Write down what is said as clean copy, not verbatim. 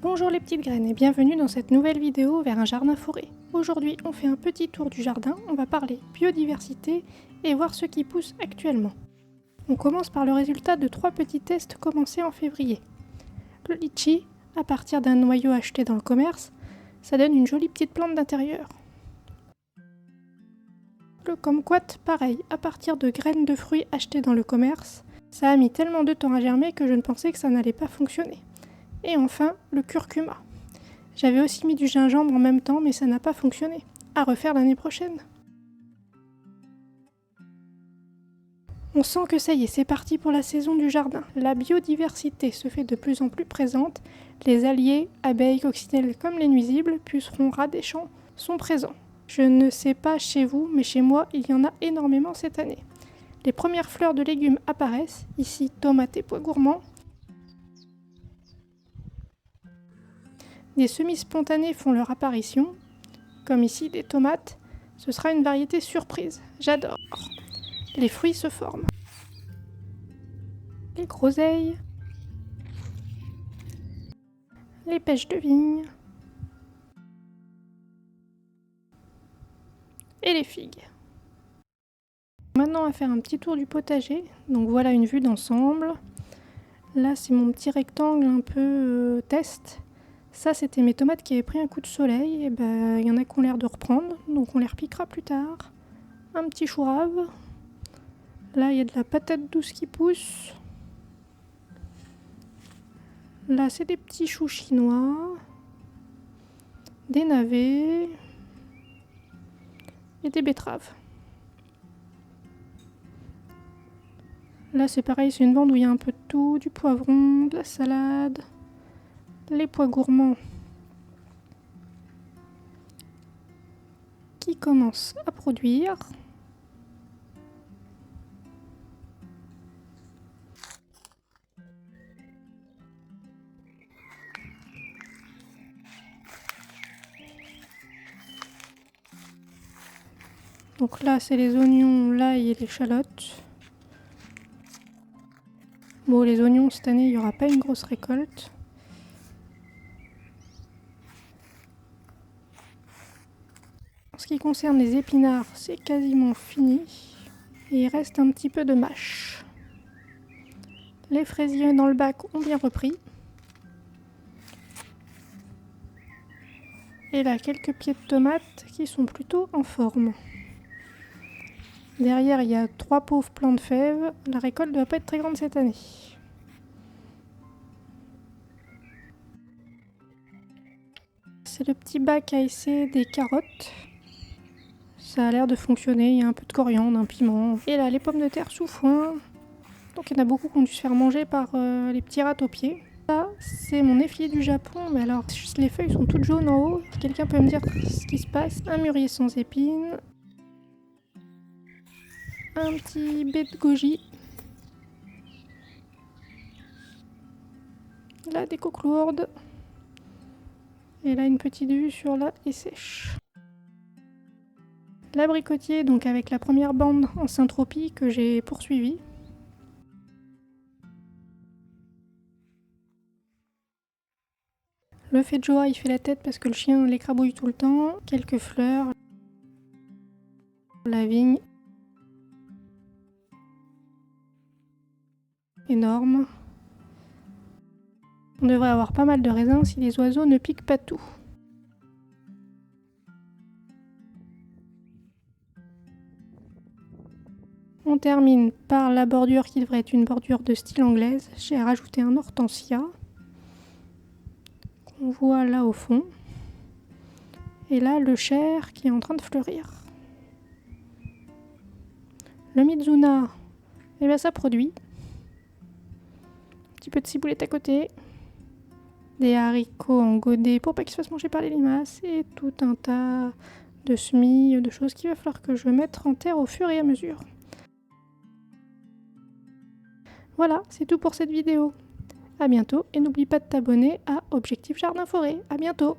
Bonjour les petites graines et bienvenue dans cette nouvelle vidéo vers un jardin forêt. Aujourd'hui on fait un petit tour du jardin, on va parler biodiversité et voir ce qui pousse actuellement. On commence par le résultat de 3 petits tests commencés en février. Le litchi, à partir d'un noyau acheté dans le commerce, ça donne une jolie petite plante d'intérieur. Le kumquat, pareil, à partir de graines de fruits achetées dans le commerce, ça a mis tellement de temps à germer que je ne pensais que ça n'allait pas fonctionner. Et enfin, le curcuma. J'avais aussi mis du gingembre en même temps, mais ça n'a pas fonctionné. À refaire l'année prochaine. On sent que ça y est, c'est parti pour la saison du jardin. La biodiversité se fait de plus en plus présente. Les alliés, abeilles, coccinelles comme les nuisibles, pucerons, rats des champs, sont présents. Je ne sais pas chez vous, mais chez moi, il y en a énormément cette année. Les premières fleurs de légumes apparaissent, ici tomates et pois gourmands. Des semis spontanés font leur apparition, comme ici des tomates. Ce sera une variété surprise, j'adore. Les fruits se forment. Les groseilles, les pêches de vigne et les figues. Maintenant, on va faire un petit tour du potager. Donc voilà une vue d'ensemble. Là, c'est mon petit rectangle un peu test. Ça, c'était mes tomates qui avaient pris un coup de soleil. Et il y en a qui ont l'air de reprendre, donc on les repiquera plus tard. Un petit chou rave. Là, il y a de la patate douce qui pousse. Là, c'est des petits choux chinois. Des navets. Et des betteraves. Là, c'est pareil, c'est une bande où il y a un peu de tout. Du poivron, de la salade. Les pois gourmands qui commencent à produire. Donc là, c'est les oignons, l'ail et l'échalote. Bon, les oignons, cette année, il n'y aura pas une grosse récolte. En ce qui concerne les épinards, c'est quasiment fini. Et il reste un petit peu de mâche. Les fraisiers dans le bac ont bien repris. Et là, quelques pieds de tomates qui sont plutôt en forme. Derrière, il y a 3 pauvres plants de fèves. La récolte ne doit pas être très grande cette année. C'est le petit bac à essai des carottes. Ça a l'air de fonctionner, il y a un peu de coriandre, un piment. Et là, les pommes de terre sous foin. Donc il y en a beaucoup qui ont dû se faire manger par les petits rats aux pieds. Ça, c'est mon efflier du Japon, mais alors les feuilles sont toutes jaunes en haut. Quelqu'un peut me dire ce qui se passe? Un mûrier sans épines. Un petit baie de goji. Là, des coques lourdes. Et là, une petite vue sur la haie sèche. L'abricotier, donc avec la première bande en syntropie que j'ai poursuivie. Le fait de Joa, il fait la tête parce que le chien l'écrabouille tout le temps. Quelques fleurs. La vigne. Énorme. On devrait avoir pas mal de raisins si les oiseaux ne piquent pas tout. On termine par la bordure qui devrait être une bordure de style anglaise. J'ai rajouté un hortensia qu'on voit là au fond. Et là, le cher qui est en train de fleurir. Le Mizuna, ça produit. Un petit peu de ciboulette à côté. Des haricots en godet pour pas qu'ils se fassent manger par les limaces. Et tout un tas de semis, de choses qu'il va falloir que je mette en terre au fur et à mesure. Voilà, c'est tout pour cette vidéo. A bientôt et n'oublie pas de t'abonner à Objectif Jardin Forêt. A bientôt!